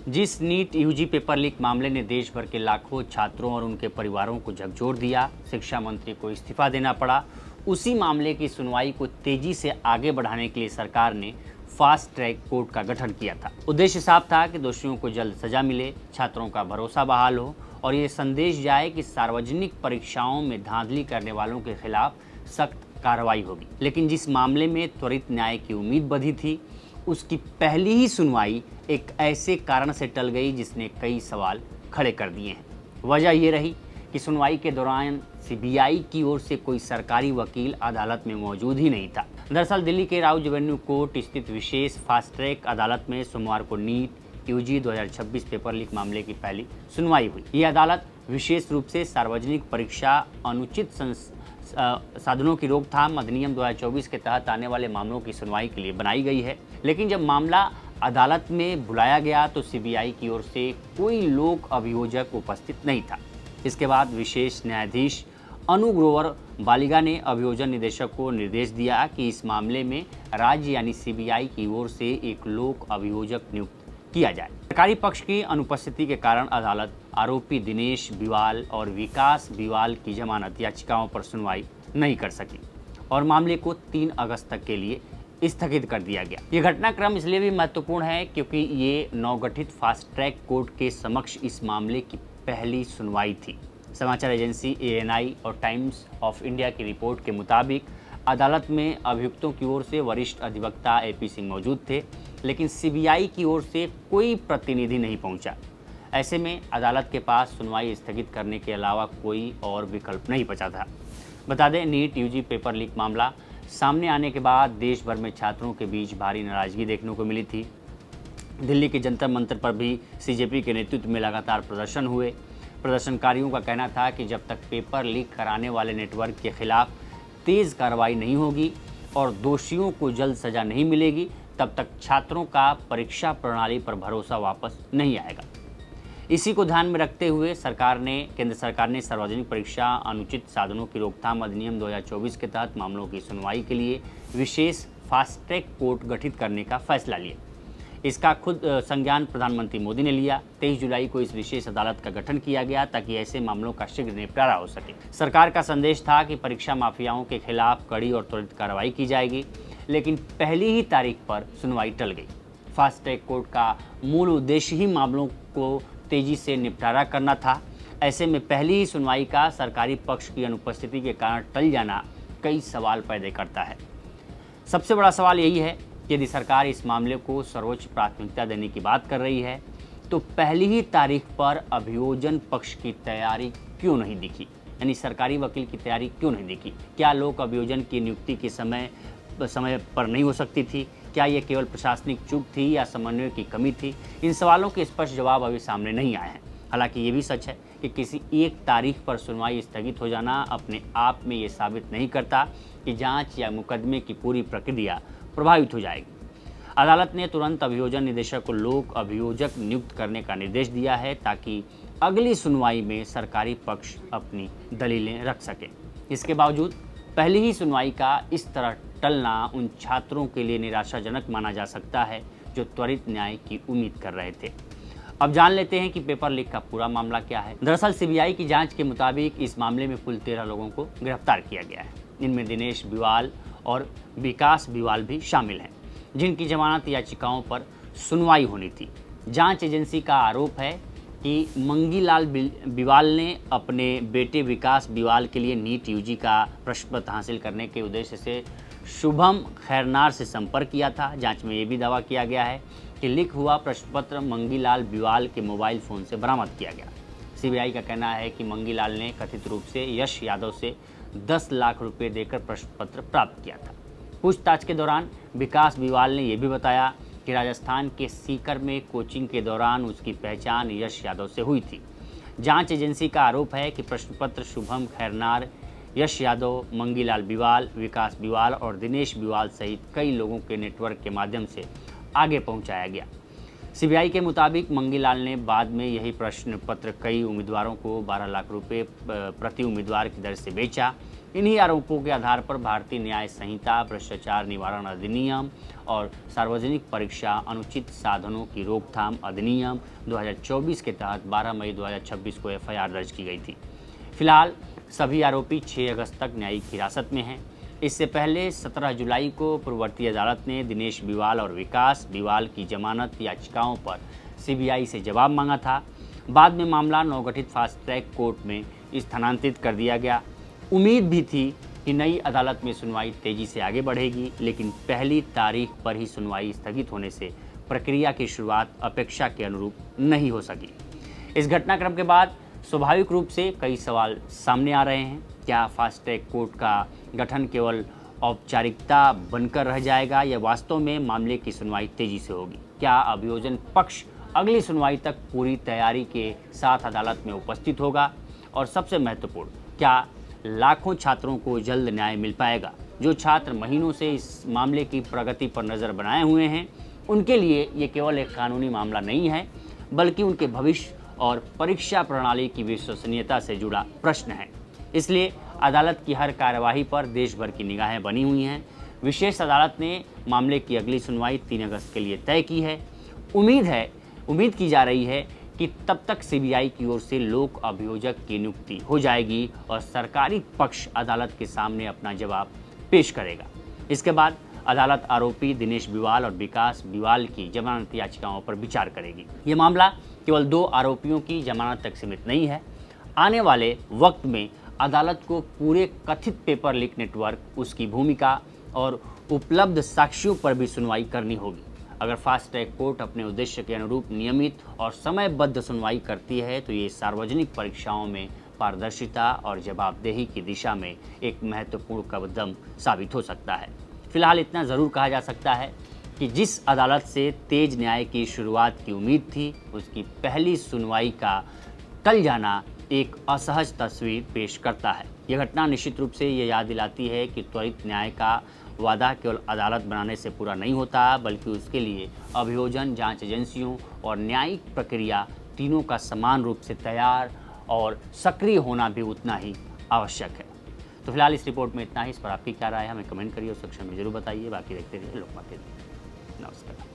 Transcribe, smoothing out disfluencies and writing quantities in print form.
जिस NEET UG paper leak मामले ने देश भर के लाखों छात्रों और उनके परिवारों को झकझोर दिया, शिक्षा मंत्री को इस्तीफा देना पड़ा, उसी मामले की सुनवाई को तेजी से आगे बढ़ाने के लिए सरकार ने फास्ट ट्रैक कोर्ट का गठन किया था। उद्देश्य साफ था कि दोषियों को जल्द सजा मिले, छात्रों का भरोसा बहाल हो और ये संदेश जाए कि सार्वजनिक परीक्षाओं में धांधली करने वालों के खिलाफ सख्त कार्रवाई होगी। लेकिन जिस मामले में त्वरित न्याय की उम्मीद बंधी थी, उसकी पहली ही सुनवाई एक ऐसे कारण से टल गई जिसने कई सवाल खड़े कर दिए हैं। वजह यह रही कि सुनवाई के दौरान सीबीआई की ओर से कोई सरकारी वकील अदालत में मौजूद ही नहीं था। दरअसल दिल्ली के राउज एवेन्यू कोर्ट स्थित विशेष फास्ट ट्रैक अदालत में सोमवार को नीट यूजी 2026 पेपर लीक मामले की पहली सुनवाई हुई। ये अदालत विशेष रूप से सार्वजनिक परीक्षा अनुचित साधनों की रोकथाम अधिनियम 2024 के तहत आने वाले मामलों की सुनवाई के लिए बनाई गई है। लेकिन जब मामला अदालत में बुलाया गया तो सीबीआई की ओर से कोई लोक अभियोजक उपस्थित नहीं था। इसके बाद विशेष न्यायाधीश अनु ग्रोवर बालिगा ने अभियोजन निदेशक को निर्देश दिया कि इस मामले में राज्य यानी सीबीआई की ओर से एक लोक अभियोजक नियुक्त किया जाए। सरकारी पक्ष की अनुपस्थिति के कारण अदालत आरोपी दिनेश बिवाल और विकास बिवाल की जमानत याचिकाओं पर सुनवाई नहीं कर सकी और मामले को 3 अगस्त तक के लिए स्थगित कर दिया गया। ये घटनाक्रम इसलिए भी महत्वपूर्ण है क्योंकि ये नवगठित फास्ट ट्रैक कोर्ट के समक्ष इस मामले की पहली सुनवाई थी। समाचार एजेंसी एएनआई और टाइम्स ऑफ इंडिया की रिपोर्ट के मुताबिक अदालत में अभियुक्तों की ओर से वरिष्ठ अधिवक्ता एपी सिंह मौजूद थे, लेकिन सीबीआई की ओर से कोई प्रतिनिधि नहीं पहुंचा। ऐसे में अदालत के पास सुनवाई स्थगित करने के अलावा कोई और विकल्प नहीं बचा था। बता दें, नीट यूजी पेपर लीक मामला सामने आने के बाद देश भर में छात्रों के बीच भारी नाराजगी देखने को मिली थी। दिल्ली के जंतर मंतर पर भी सीजेपी के नेतृत्व में लगातार प्रदर्शन हुए। प्रदर्शनकारियों का कहना था कि जब तक पेपर लीक कराने वाले नेटवर्क के खिलाफ तेज़ कार्रवाई नहीं होगी और दोषियों को जल्द सजा नहीं मिलेगी, तब तक छात्रों का परीक्षा प्रणाली पर भरोसा वापस नहीं आएगा। इसी को ध्यान में रखते हुए केंद्र सरकार ने सार्वजनिक परीक्षा अनुचित साधनों की रोकथाम अधिनियम 2024 के तहत मामलों की सुनवाई के लिए विशेष फास्ट ट्रैक कोर्ट गठित करने का फैसला लिया। इसका खुद संज्ञान प्रधानमंत्री मोदी ने लिया। 23 जुलाई को इस विशेष अदालत का गठन किया गया ताकि ऐसे मामलों का शीघ्र निपटारा हो सके। सरकार का संदेश था कि परीक्षा माफियाओं के खिलाफ कड़ी और त्वरित कार्रवाई की जाएगी, लेकिन पहली ही तारीख पर सुनवाई टल गई। फास्ट ट्रैक कोर्ट का मूल उद्देश्य ही मामलों को तेजी से निपटारा करना था। ऐसे में पहली ही सुनवाई का सरकारी पक्ष की अनुपस्थिति के कारण टल जाना कई सवाल पैदा करता है। सबसे बड़ा सवाल यही है कि यदि सरकार इस मामले को सर्वोच्च प्राथमिकता देने की बात कर रही है तो पहली ही तारीख पर अभियोजन पक्ष की तैयारी क्यों नहीं दिखी, यानी सरकारी वकील की तैयारी क्यों नहीं दिखी? क्या लोक अभियोजन की नियुक्ति के समय पर नहीं हो सकती थी? क्या ये केवल प्रशासनिक चूक थी या समन्वय की कमी थी? इन सवालों के स्पष्ट जवाब अभी सामने नहीं आए हैं। हालांकि ये भी सच है कि किसी एक तारीख पर सुनवाई स्थगित हो जाना अपने आप में ये साबित नहीं करता कि जांच या मुकदमे की पूरी प्रक्रिया प्रभावित हो जाएगी। अदालत ने तुरंत अभियोजन निदेशक को लोक अभियोजक नियुक्त करने का निर्देश दिया है ताकि अगली सुनवाई में सरकारी पक्ष अपनी दलीलें रख सके। इसके बावजूद पहली ही सुनवाई का इस तरह टलना उन छात्रों के लिए निराशाजनक माना जा सकता है जो त्वरित न्याय की उम्मीद कर रहे थे। अब जान लेते हैं कि पेपर लीक का पूरा मामला क्या है। दरअसल सीबीआई की जांच के मुताबिक इस मामले में कुल 13 लोगों को गिरफ्तार किया गया है। इनमें दिनेश बिवाल और विकास बिवाल भी शामिल हैं, जिनकी जमानत याचिकाओं पर सुनवाई होनी थी। जांच एजेंसी का आरोप है कि मंगीलाल बिवाल ने अपने बेटे विकास बिवाल के लिए नीट यूजी का प्रश्न पत्र हासिल करने के उद्देश्य से शुभम खैरनार से संपर्क किया था। जांच में ये भी दावा किया गया है कि लीक हुआ प्रश्न पत्र मंगीलाल बिवाल के मोबाइल फ़ोन से बरामद किया गया। सीबीआई का कहना है कि मंगीलाल ने कथित रूप से यश यादव से 10 लाख रुपए देकर प्रश्न पत्र प्राप्त किया था। पूछताछ के दौरान विकास बिवाल ने यह भी बताया कि राजस्थान के सीकर में कोचिंग के दौरान उसकी पहचान यश यादव से हुई थी। जांच एजेंसी का आरोप है कि प्रश्न पत्र शुभम खैरनार, यश यादव, मंगीलाल बिवाल, विकास बिवाल और दिनेश बिवाल सहित कई लोगों के नेटवर्क के माध्यम से आगे पहुंचाया गया। सीबीआई के मुताबिक मंगीलाल ने बाद में यही प्रश्न पत्र कई उम्मीदवारों को 12 लाख रुपए प्रति उम्मीदवार की दर से बेचा। इन्हीं आरोपों के आधार पर भारतीय न्याय संहिता, भ्रष्टाचार निवारण अधिनियम और सार्वजनिक परीक्षा अनुचित साधनों की रोकथाम अधिनियम 2024 के तहत 12 मई 2026 को एफआईआर दर्ज की गई थी। फिलहाल सभी आरोपी 6 अगस्त तक न्यायिक हिरासत में हैं। इससे पहले 17 जुलाई को पूर्ववर्ती अदालत ने दिनेश बिवाल और विकास बिवाल की जमानत याचिकाओं पर सीबीआई से जवाब मांगा था। बाद में मामला नवगठित फास्ट ट्रैक कोर्ट में स्थानांतरित कर दिया गया। उम्मीद भी थी कि नई अदालत में सुनवाई तेजी से आगे बढ़ेगी, लेकिन पहली तारीख पर ही सुनवाई स्थगित होने से प्रक्रिया की शुरुआत अपेक्षा के अनुरूप नहीं हो सकी। इस घटनाक्रम के बाद स्वाभाविक रूप से कई सवाल सामने आ रहे हैं। क्या फास्ट ट्रैक कोर्ट का गठन केवल औपचारिकता बनकर रह जाएगा या वास्तव में मामले की सुनवाई तेजी से होगी? क्या अभियोजन पक्ष अगली सुनवाई तक पूरी तैयारी के साथ अदालत में उपस्थित होगा? और सबसे महत्वपूर्ण, क्या लाखों छात्रों को जल्द न्याय मिल पाएगा? जो छात्र महीनों से इस मामले की प्रगति पर नज़र बनाए हुए हैं, उनके लिए ये केवल एक कानूनी मामला नहीं है, बल्कि उनके भविष्य और परीक्षा प्रणाली की विश्वसनीयता से जुड़ा प्रश्न है। इसलिए अदालत की हर कार्यवाही पर देश भर की निगाहें बनी हुई हैं। विशेष अदालत ने मामले की अगली सुनवाई 3 अगस्त के लिए तय की है। उम्मीद की जा रही है कि तब तक सीबीआई की ओर से लोक अभियोजक की नियुक्ति हो जाएगी और सरकारी पक्ष अदालत के सामने अपना जवाब पेश करेगा। इसके बाद अदालत आरोपी दिनेश बिवाल और विकास बिवाल की जमानत याचिकाओं पर विचार करेगी। ये मामला केवल 2 आरोपियों की जमानत तक सीमित नहीं है। आने वाले वक्त में अदालत को पूरे कथित पेपर लीक नेटवर्क, उसकी भूमिका और उपलब्ध साक्ष्यों पर भी सुनवाई करनी होगी। अगर फास्ट ट्रैक कोर्ट अपने उद्देश्य के अनुरूप नियमित और समयबद्ध सुनवाई करती है तो ये सार्वजनिक परीक्षाओं में पारदर्शिता और जवाबदेही की दिशा में एक महत्वपूर्ण कदम साबित हो सकता है। फिलहाल इतना ज़रूर कहा जा सकता है कि जिस अदालत से तेज न्याय की शुरुआत की उम्मीद थी, उसकी पहली सुनवाई का टल जाना एक असहज तस्वीर पेश करता है। यह घटना निश्चित रूप से ये याद दिलाती है कि त्वरित न्याय का वादा केवल अदालत बनाने से पूरा नहीं होता, बल्कि उसके लिए अभियोजन, जांच एजेंसियों और न्यायिक प्रक्रिया तीनों का समान रूप से तैयार और सक्रिय होना भी उतना ही आवश्यक है। तो फिलहाल इस रिपोर्ट में इतना ही। इस पर आपकी क्या राय है हमें कमेंट करिए और सेक्शन में जरूर बताइए। बाकी देखते रहिए लोकमत। नमस्कार।